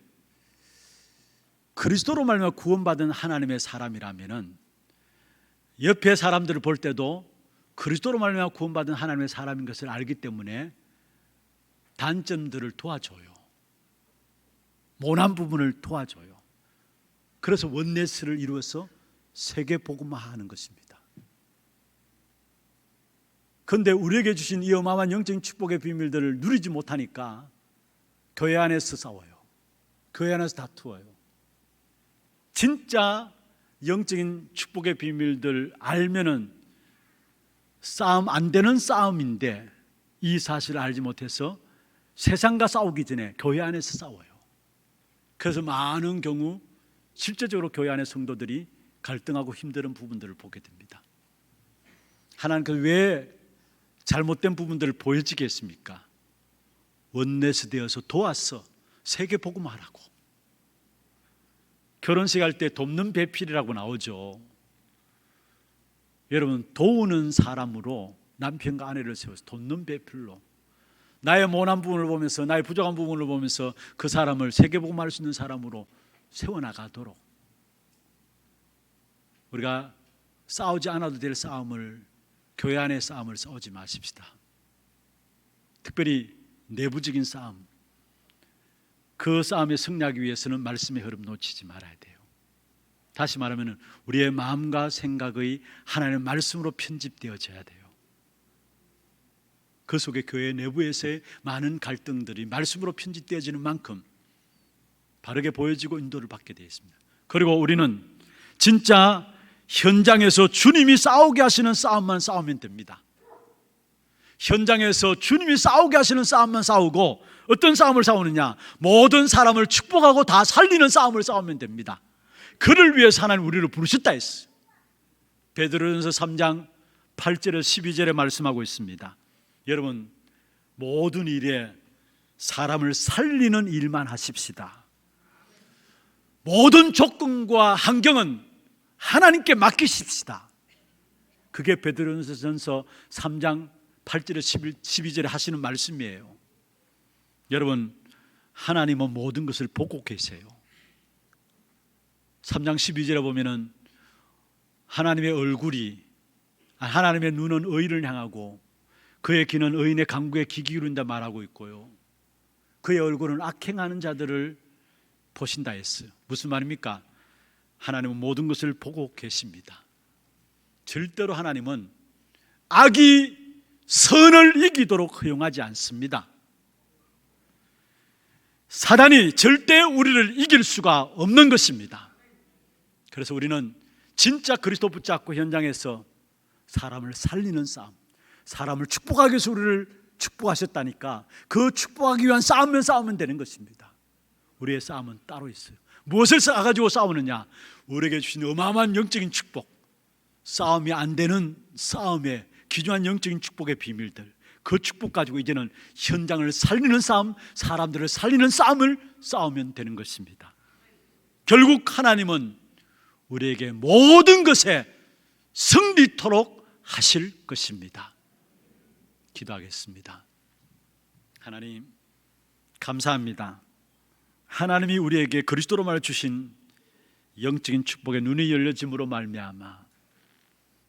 A: 그리스도로 말미암아 구원받은 하나님의 사람이라면은 옆에 사람들을 볼 때도 그리스도로 말미암아 구원받은 하나님의 사람인 것을 알기 때문에 단점들을 도와줘요. 모난 부분을 도와줘요. 그래서 원네스를 이루어서 세계 복음화하는 것입니다. 그런데 우리에게 주신 이 어마어마한 영적인 축복의 비밀들을 누리지 못하니까 교회 안에서 싸워요. 교회 안에서 다투어요. 진짜 영적인 축복의 비밀들 알면은 싸움 안 되는 싸움인데 이 사실을 알지 못해서 세상과 싸우기 전에 교회 안에서 싸워요. 그래서 많은 경우 실제적으로 교회 안의 성도들이 갈등하고 힘든 부분들을 보게 됩니다. 하나님께서 왜 잘못된 부분들을 보여지겠습니까? 원내스 되어서 도와서 세계 복음화하라고. 결혼식 할 때 돕는 배필이라고 나오죠. 여러분, 도우는 사람으로 남편과 아내를 세워서 돕는 배필로 나의 모난 부분을 보면서, 나의 부족한 부분을 보면서 그 사람을 세계 복음화할 수 있는 사람으로 세워나가도록 우리가 싸우지 않아도 될 싸움을, 교회 안의 싸움을 싸우지 마십시다. 특별히 내부적인 싸움, 그 싸움에 승리하기 위해서는 말씀의 흐름 놓치지 말아야 돼요. 다시 말하면 우리의 마음과 생각의 하나님의 말씀으로 편집되어져야 돼요. 그 속에 교회 내부에서의 많은 갈등들이 말씀으로 편집되어지는 만큼 바르게 보여지고 인도를 받게 되어 있습니다. 그리고 우리는 진짜 현장에서 주님이 싸우게 하시는 싸움만 싸우면 됩니다. 현장에서 주님이 싸우게 하시는 싸움만 싸우고, 어떤 싸움을 싸우느냐? 모든 사람을 축복하고 다 살리는 싸움을 싸우면 됩니다. 그를 위해서 하나님 우리를 부르셨다 했어요. 베드로전서 3장 8절에서 12절에 말씀하고 있습니다. 여러분, 모든 일에 사람을 살리는 일만 하십시다. 모든 조건과 환경은 하나님께 맡기십시다. 그게 베드로전서 3장 8절에 12절에 하시는 말씀이에요. 여러분, 하나님은 모든 것을 보고 계세요. 3장 12절에 보면은 하나님의 얼굴이, 하나님의 눈은 의인을 향하고 그의 귀는 의인의 간구에 귀 기울인다 말하고 있고요, 그의 얼굴은 악행하는 자들을 보신다 했어요. 무슨 말입니까? 하나님은 모든 것을 보고 계십니다. 절대로 하나님은 악이 선을 이기도록 허용하지 않습니다. 사단이 절대 우리를 이길 수가 없는 것입니다. 그래서 우리는 진짜 그리스도 붙잡고 현장에서 사람을 살리는 싸움, 사람을 축복하기 위해서 우리를 축복하셨다니까 그 축복하기 위한 싸움만 싸우면 되는 것입니다. 우리의 싸움은 따로 있어요. 무엇을 가지고 싸우느냐? 우리에게 주신 어마어마한 영적인 축복, 싸움이 안 되는 싸움의 귀중한 영적인 축복의 비밀들, 그 축복 가지고 이제는 현장을 살리는 싸움, 사람들을 살리는 싸움을 싸우면 되는 것입니다. 결국 하나님은 우리에게 모든 것에 승리토록 하실 것입니다. 기도하겠습니다. 하나님, 감사합니다. 하나님이 우리에게 그리스도로 말해 주신 영적인 축복의 눈이 열려짐으로 말미암아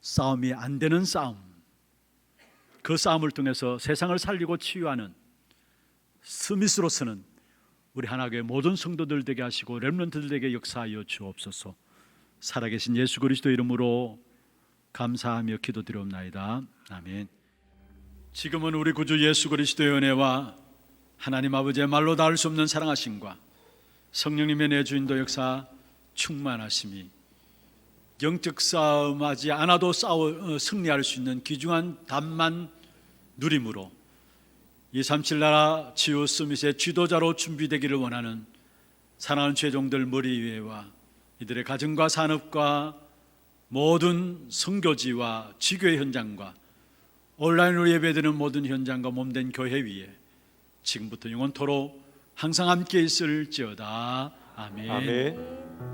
A: 싸움이 안 되는 싸움, 그 싸움을 통해서 세상을 살리고 치유하는 스미스로서는 우리 하나교회 모든 성도들 되게 하시고 렘넌트들에게 역사하여 주옵소서. 살아계신 예수 그리스도 이름으로 감사하며 기도드리옵나이다. 아멘. 지금은 우리 구주 예수 그리스도의 은혜와 하나님 아버지의 말로 닿을 수 없는 사랑하심과 성령님의 내주인도 역사 충만하심이 영적 싸움하지 않아도 승리할 수 있는 귀중한 답만 누림으로 237 나라 지우 스밋의 지도자로 준비되기를 원하는 사랑하는 죄종들 머리 위에와 이들의 가정과 산업과 모든 선교지와 지교의 현장과 온라인으로 예배드리는 모든 현장과 몸된 교회 위에 지금부터 영원토록 항상 함께 있을지어다. 아멘.
D: 아멘.